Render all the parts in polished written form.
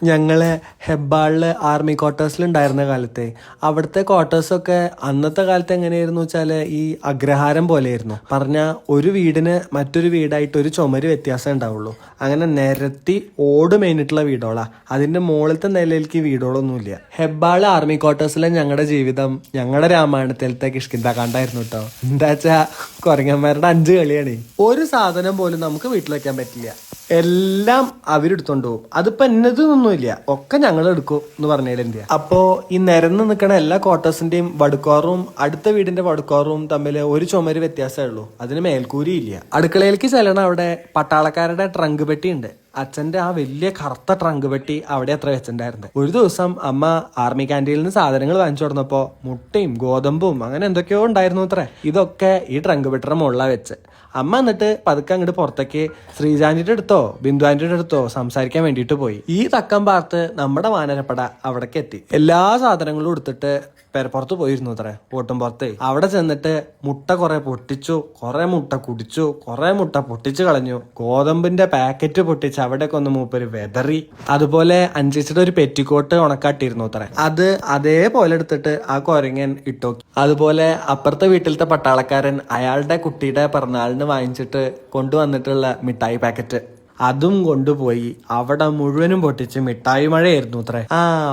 ഞങ്ങള് ഹെബ്ബാളില് ആർമി ക്വാർട്ടേഴ്സിൽ ഉണ്ടായിരുന്ന കാലത്തെ അവിടുത്തെ ക്വാർട്ടേഴ്സൊക്കെ അന്നത്തെ കാലത്ത് എങ്ങനെയായിരുന്നു വെച്ചാല് ഈ അഗ്രഹാരം പോലെയായിരുന്നു. പറഞ്ഞ ഒരു വീടിന് മറ്റൊരു വീടായിട്ട് ഒരു ചുമര് വ്യത്യാസം ഉണ്ടാവുള്ളൂ. അങ്ങനെ നിരത്തി ഓട് മേഞ്ഞിട്ടുള്ള വീടോളാ. അതിന്റെ മുകളിലത്തെ നിലയിലേക്ക് വീടോളൊന്നുമില്ല. ഹെബ്ബാള് ആർമി ക്വാർട്ടേഴ്സിലെ ഞങ്ങളുടെ ജീവിതം ഞങ്ങളുടെ രാമായണത്തിലത്തെ കിഷ്കിന്താകാണ്ടായിരുന്നു കേട്ടോ. എന്താച്ചാ കുരങ്ങന്മാരുടെ 5 കളിയാണ്. ഒരു സാധനം പോലും നമുക്ക് വീട്ടിൽ വെക്കാൻ പറ്റില്ല. എല്ലാം അവരെടുത്തോണ്ട് പോകും. അതിപ്പോ എന്നതൊന്നുമില്ല, ഒക്കെ ഞങ്ങൾ എടുക്കും എന്ന് പറഞ്ഞാൽ. അപ്പോ ഈ നിരന്ന് നിൽക്കണ എല്ലാ ക്വാർട്ടേഴ്സിന്റെയും വടുക്കോറും അടുത്ത വീടിന്റെ വടുക്കോറും തമ്മിൽ ഒരു ചുമര് വ്യത്യാസമേ ഉള്ളൂ. അതിന് മേൽക്കൂരി ഇല്ല. അടുക്കളയിലേക്ക് ചെല്ലണ അവിടെ പട്ടാളക്കാരുടെ ട്രങ്ക് പെട്ടി ഉണ്ട്. അച്ഛന്റെ ആ വലിയ കറുത്ത ട്രങ്ക് പെട്ടി അവിടെ അത്ര വെച്ചിട്ടുണ്ടായിരുന്നു. ഒരു ദിവസം അമ്മ ആർമി ക്യാൻറ്റീനിൽ നിന്ന് സാധനങ്ങൾ വാങ്ങിച്ചു കൊടുന്നപ്പോ മുട്ടയും ഗോതമ്പും അങ്ങനെ എന്തൊക്കെയോ ഉണ്ടായിരുന്നു അത്രേ. ഇതൊക്കെ ഈ ട്രങ്ക് പെട്ടിയുടെ മുകളിലാണ് വെച്ച്. അമ്മ എന്നിട്ട് പതുക്കെ അങ്ങോട്ട് പുറത്തേക്ക് ശ്രീജാന്റിയുടെ അടുത്തോ ബിന്ദു ആന്റിയുടെ അടുത്തോ സംസാരിക്കാൻ വേണ്ടിയിട്ട് പോയി. ഈ തക്കം പാർത്ത് നമ്മുടെ വാനരപ്പട അവിടേക്ക് എത്തി. എല്ലാ സാധനങ്ങളും എടുത്തിട്ട് പെരപ്പുറത്ത് പോയിരുന്നു അത്രേ, ഓട്ടും പുറത്ത്. അവിടെ ചെന്നിട്ട് മുട്ട കുറെ പൊട്ടിച്ചു, കുറെ മുട്ട കുടിച്ചു, കുറെ മുട്ട പൊട്ടിച്ചു കളഞ്ഞു. ഗോതമ്പിന്റെ പാക്കറ്റ് പൊട്ടിച്ച് അവിടേക്ക് ഒന്ന് മൂപ്പര് വെതറി. അതുപോലെ അഞ്ചിച്ചിട്ട് ഒരു പെറ്റിക്കോട്ട് ഉണക്കാട്ടിയിരുന്നു അത്രേ. അത് അതേപോലെ എടുത്തിട്ട് ആ കൊരങ്ങൻ ഇട്ടു. അതുപോലെ അപ്പുറത്തെ വീട്ടിലത്തെ പട്ടാളക്കാരൻ അയാളുടെ കുട്ടിയുടെ പിറന്നാളിന് വാങ്ങിച്ചിട്ട് കൊണ്ടുവന്നിട്ടുള്ള മിഠായി പാക്കറ്റ് അതും കൊണ്ടുപോയി അവിടെ മുഴുവനും പൊട്ടിച്ച് മിഠായി മഴയായിരുന്നു അത്രേ.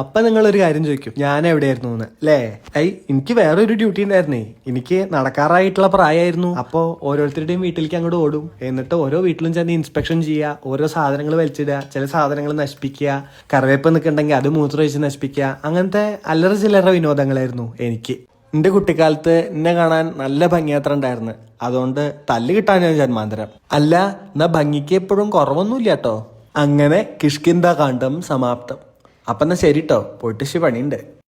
അപ്പൊ നിങ്ങൾ ഒരു കാര്യം ചോദിക്കും, ഞാൻ എവിടെയായിരുന്നു എന്ന് അല്ലേ? എനിക്ക് വേറൊരു ഡ്യൂട്ടി ഉണ്ടായിരുന്നേ. എനിക്ക് നടക്കാറായിട്ടുള്ള പ്രായമായിരുന്നു. അപ്പോ ഓരോരുത്തരുടെയും വീട്ടിലേക്ക് അങ്ങോട്ട് ഓടും. എന്നിട്ട് ഓരോ വീട്ടിലും ചെന്ന് ഇൻസ്പെക്ഷൻ ചെയ്യുക, ഓരോ സാധനങ്ങൾ വലിച്ചിടുക, ചില സാധനങ്ങൾ നശിപ്പിക്കുക, കറിവേപ്പ് നിൽക്കുന്നുണ്ടെങ്കിൽ അത് മൂത്രമൊഴിച്ച് നശിപ്പിക്കുക. അങ്ങനത്തെ അല്ലറ ചില്ലറ വിനോദങ്ങളായിരുന്നു എനിക്ക്. എന്റെ കുട്ടിക്കാലത്ത് എന്നെ കാണാൻ നല്ല ഭംഗിയാത്ര ഉണ്ടായിരുന്നു. അതുകൊണ്ട് തല്ല് കിട്ടാൻ ഞാൻ ജന്മാന്തരം. അല്ല, എന്നാ ഭംഗിക്ക് എപ്പോഴും കുറവൊന്നുമില്ല കേട്ടോ. അങ്ങനെ കിഷ്കിന്ധാകാന്ഡം സമാപ്തം. അപ്പൊ എന്നാ ശരി കേട്ടോ, പോയിട്ട് പണിയുണ്ട്.